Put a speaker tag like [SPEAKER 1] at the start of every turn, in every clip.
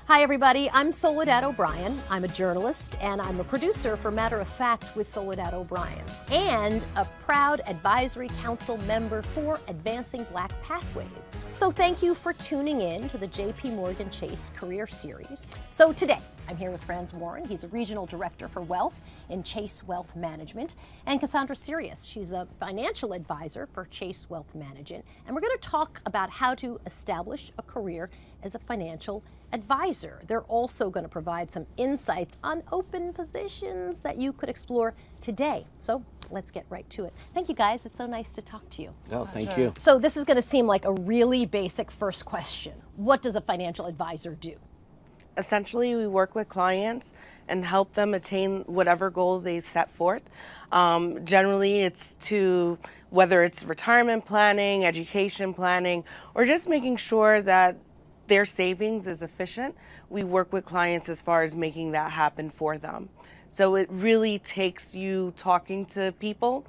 [SPEAKER 1] Hi everybody, I'm Soledad O'Brien. I'm a journalist and I'm a producer for Matter of Fact with Soledad O'Brien and a proud advisory council member for Advancing Black Pathways. So thank you for tuning in to the JPMorgan Chase Career Series. So today, I'm here with Franz. He's a regional director for wealth in Chase Wealth Management, and Cassandra Cyrius. She's a financial advisor for Chase Wealth Management, and we're going to talk about how to establish a career as a financial advisor. They're also going to provide some insights on open positions that you could explore today. So let's get right to it. Thank you guys. It's so nice to talk to you.
[SPEAKER 2] Oh, thank you.
[SPEAKER 1] So this is going to seem like a really basic first question. What does a financial advisor do?
[SPEAKER 3] Essentially, we work with clients and help them attain whatever goal they set forth. Generally, it's to whether it's retirement planning, education planning, or just making sure that their savings is efficient. We work with clients as far as making that happen for them. So it really takes you talking to people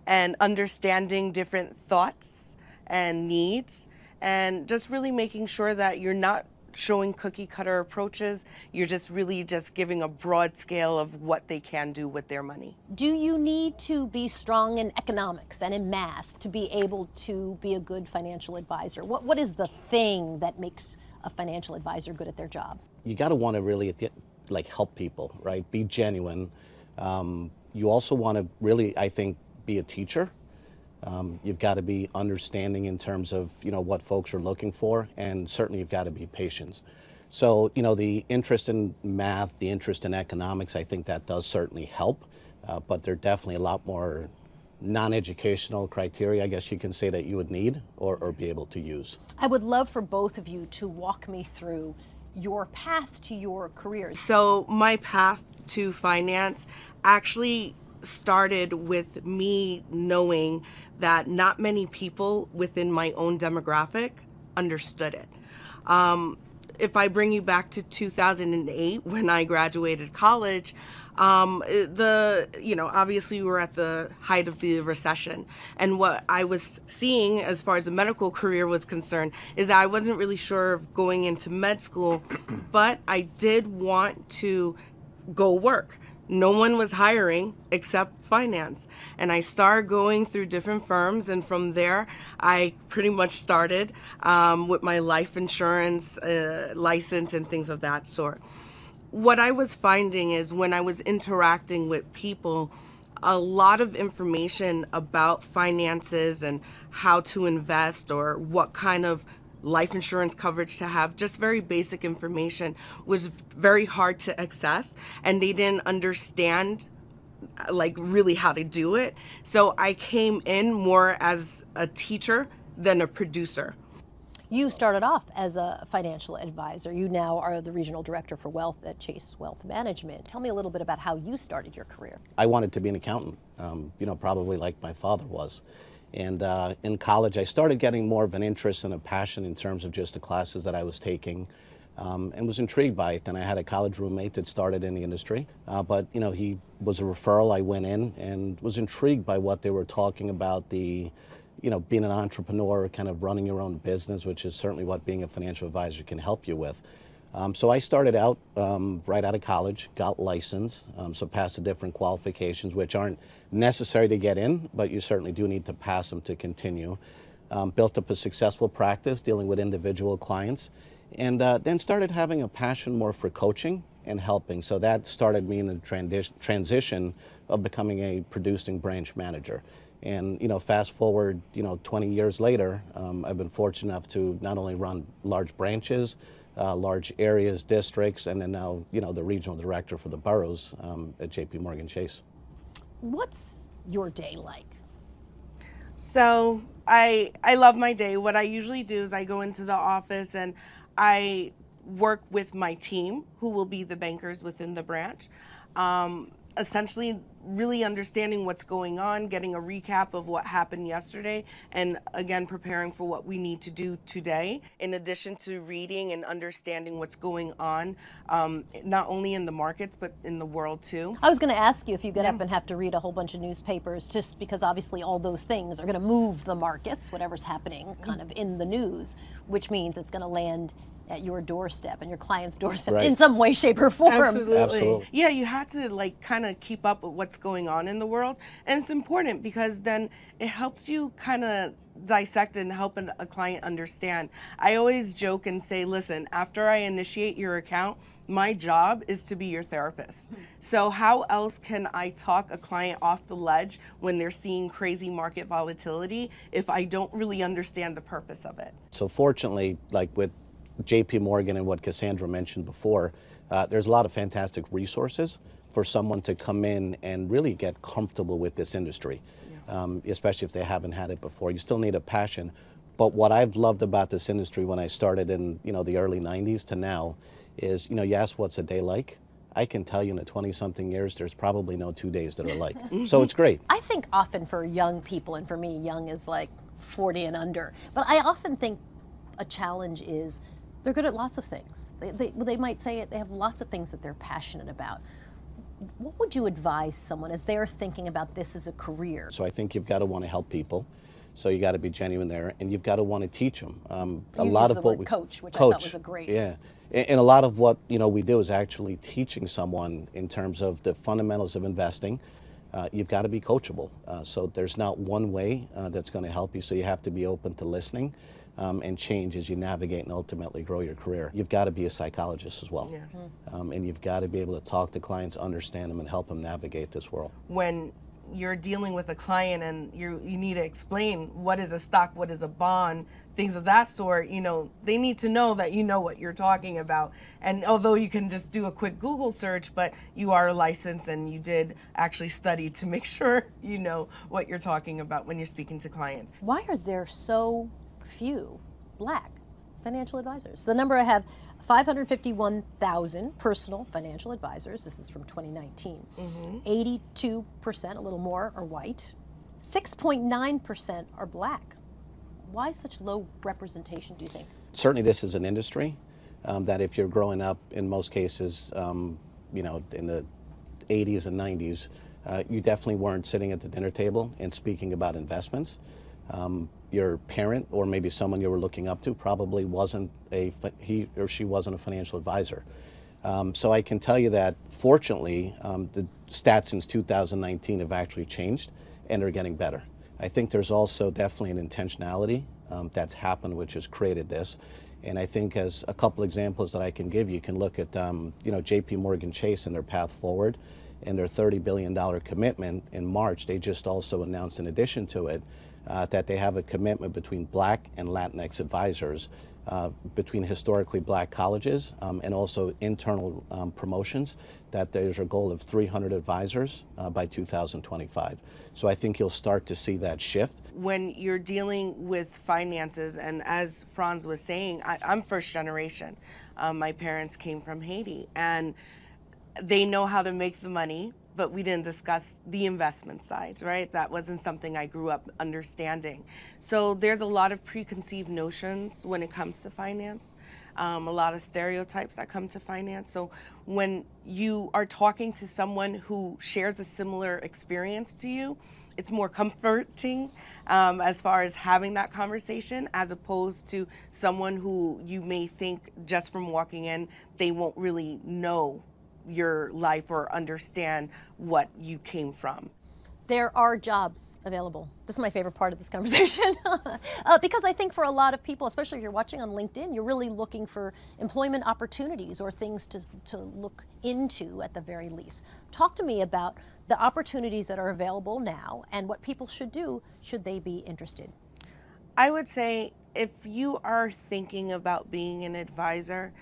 [SPEAKER 3] and understanding different thoughts and needs, and just really making sure that you're not showing cookie cutter approaches. You're just really just giving a broad scale of what they can do with their money.
[SPEAKER 1] Do you need to be strong in economics and in math to be able to be a good financial advisor? What is the thing that makes a financial advisor good at their job?
[SPEAKER 2] You got to want to really help people, right? Be genuine. You also want to really, I think, be a teacher. You've got to be understanding in terms of, what folks are looking for, and certainly you've got to be patient. So, the interest in math, the interest in economics, I think that does certainly help, but there are definitely a lot more non-educational criteria, I guess you can say, that you would need or be able to use.
[SPEAKER 1] I would love for both of you to walk me through your path to your careers.
[SPEAKER 3] So my path to finance actually started with me knowing that not many people within my own demographic understood it. If I bring you back to 2008 when I graduated college, obviously we were at the height of the recession, and what I was seeing as far as the medical career was concerned is that I wasn't really sure of going into med school, but I did want to go work. No one was hiring except finance. And I started going through different firms, and from there, I pretty much started with my life insurance license and things of that sort. What I was finding is when I was interacting with people, a lot of information about finances and how to invest or what kind of life insurance coverage to have, just very basic information, was very hard to access, and they didn't understand really how to do it. So I came in more as a teacher than a producer.
[SPEAKER 1] You started off as a financial advisor. You now are the regional director for wealth at Chase Wealth Management. Tell me a little bit about how you started your career.
[SPEAKER 2] I wanted to be an accountant, probably like my father was. And in college, I started getting more of an interest and a passion in terms of just the classes that I was taking, and was intrigued by it. Then I had a college roommate that started in the industry, but he was a referral. I went in and was intrigued by what they were talking about, being an entrepreneur, kind of running your own business, which is certainly what being a financial advisor can help you with. So I started out right out of college, got licensed, so passed the different qualifications, which aren't necessary to get in, but you certainly do need to pass them to continue. Built up a successful practice dealing with individual clients, and then started having a passion more for coaching and helping. So that started me in the transition of becoming a producing branch manager. And fast forward 20 years later, I've been fortunate enough to not only run large branches, large areas, districts, and then now, the regional director for the boroughs at JPMorgan Chase.
[SPEAKER 1] What's your day like?
[SPEAKER 3] So I love my day. What I usually do is I go into the office and I work with my team, who will be the bankers within the branch. Essentially really understanding what's going on, getting a recap of what happened yesterday, and again, preparing for what we need to do today, in addition to reading and understanding what's going on, not only in the markets, but in the world too.
[SPEAKER 1] I was going to ask you if you get up and have to read a whole bunch of newspapers, just because obviously all those things are going to move the markets, whatever's happening kind of in the news, which means it's going to land at your doorstep and your client's doorstep
[SPEAKER 2] Right.
[SPEAKER 1] in some way, shape, or form.
[SPEAKER 2] Absolutely.
[SPEAKER 3] Yeah, you had to like kind of keep up with what's going on in the world. And it's important because then it helps you kind of dissect and help a client understand. I always joke and say, listen, after I initiate your account, my job is to be your therapist. So how else can I talk a client off the ledge when they're seeing crazy market volatility if I don't really understand the purpose of it?
[SPEAKER 2] So fortunately, like with JPMorgan and what Cassandra mentioned before, there's a lot of fantastic resources for someone to come in and really get comfortable with this industry, especially if they haven't had it before. You still need a passion. But what I've loved about this industry when I started in the early 90s to now is, you ask what's a day like? I can tell you in the 20-something years, there's probably no 2 days that are like. So it's great.
[SPEAKER 1] I think often for young people, and for me, young is like 40 and under, but I often think a challenge is they're good at lots of things. They might say it, they have lots of things that they're passionate about. What would you advise someone as they're thinking about this as a career?
[SPEAKER 2] So I think you've got to want to help people. So you got to be genuine there, and you've got to want to teach them. A
[SPEAKER 1] You
[SPEAKER 2] lot
[SPEAKER 1] used
[SPEAKER 2] of
[SPEAKER 1] the
[SPEAKER 2] what
[SPEAKER 1] word
[SPEAKER 2] we
[SPEAKER 1] coach, which I thought was a great.
[SPEAKER 2] Yeah, and a lot of what we do is actually teaching someone in terms of the fundamentals of investing. You've got to be coachable. So there's not one way that's going to help you. So you have to be open to listening and change as you navigate and ultimately grow your career. You've got to be a psychologist as well, and you've got to be able to talk to clients, understand them, and help them navigate this world.
[SPEAKER 3] When you're dealing with a client and you need to explain what is a stock, what is a bond, things of that sort, they need to know that you know what you're talking about. And although you can just do a quick Google search, but you are licensed and you did actually study to make sure you know what you're talking about when you're speaking to clients.
[SPEAKER 1] Why are there so few Black financial advisors? The number I have, 551,000 personal financial advisors. This is from 2019. 82%, a little more, are white. 6.9% are Black. Why such low representation, do you think?
[SPEAKER 2] Certainly this is an industry that if you're growing up, in most cases, in the 80s and 90s, you definitely weren't sitting at the dinner table and speaking about investments. Your parent or maybe someone you were looking up to probably he or she wasn't a financial advisor. So I can tell you that fortunately, the stats since 2019 have actually changed and are getting better. I think there's also definitely an intentionality that's happened which has created this. And I think as a couple examples that I can give you can look at JPMorgan Chase and their path forward and their $30 billion commitment in March. They just also announced in addition to it that they have a commitment between Black and Latinx advisors, between historically Black colleges and also internal promotions, that there's a goal of 300 advisors by 2025. So I think you'll start to see that shift.
[SPEAKER 3] When you're dealing with finances, and as Franz was saying, I'm first generation. My parents came from Haiti, and they know how to make the money, but we didn't discuss the investment side, right? That wasn't something I grew up understanding. So there's a lot of preconceived notions when it comes to finance, a lot of stereotypes that come to finance. So when you are talking to someone who shares a similar experience to you, it's more comforting as far as having that conversation, as opposed to someone who you may think just from walking in, they won't really know your life or understand what you came from.
[SPEAKER 1] There are jobs available. This is my favorite part of this conversation because I think for a lot of people, especially if you're watching on LinkedIn, you're really looking for employment opportunities or things to look into at the very least. Talk to me about the opportunities that are available now and what people should do should they be interested.
[SPEAKER 3] I would say if you are thinking about being an advisor,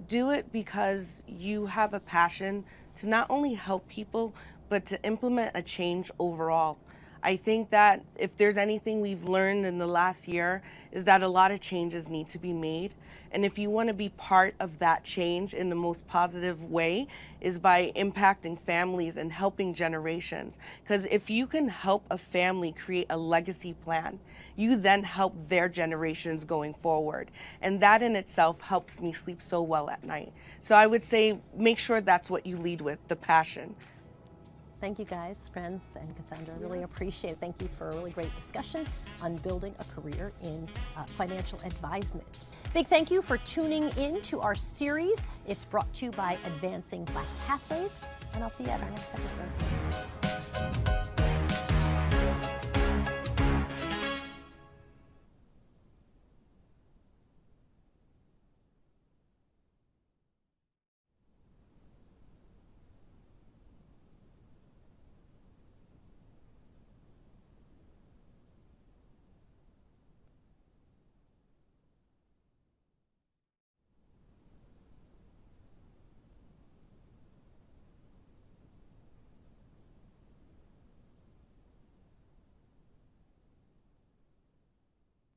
[SPEAKER 3] do it because you have a passion to not only help people, but to implement a change overall. I think that if there's anything we've learned in the last year is that a lot of changes need to be made. And if you want to be part of that change in the most positive way is by impacting families and helping generations. Because if you can help a family create a legacy plan, you then help their generations going forward. And that in itself helps me sleep so well at night. So I would say make sure that's what you lead with, the passion.
[SPEAKER 1] Thank you guys, Franz and Cassandra. I really appreciate it. Thank you for a really great discussion on building a career in financial advisement. Big thank you for tuning in to our series. It's brought to you by Advancing Black Pathways, and I'll see you at our next episode.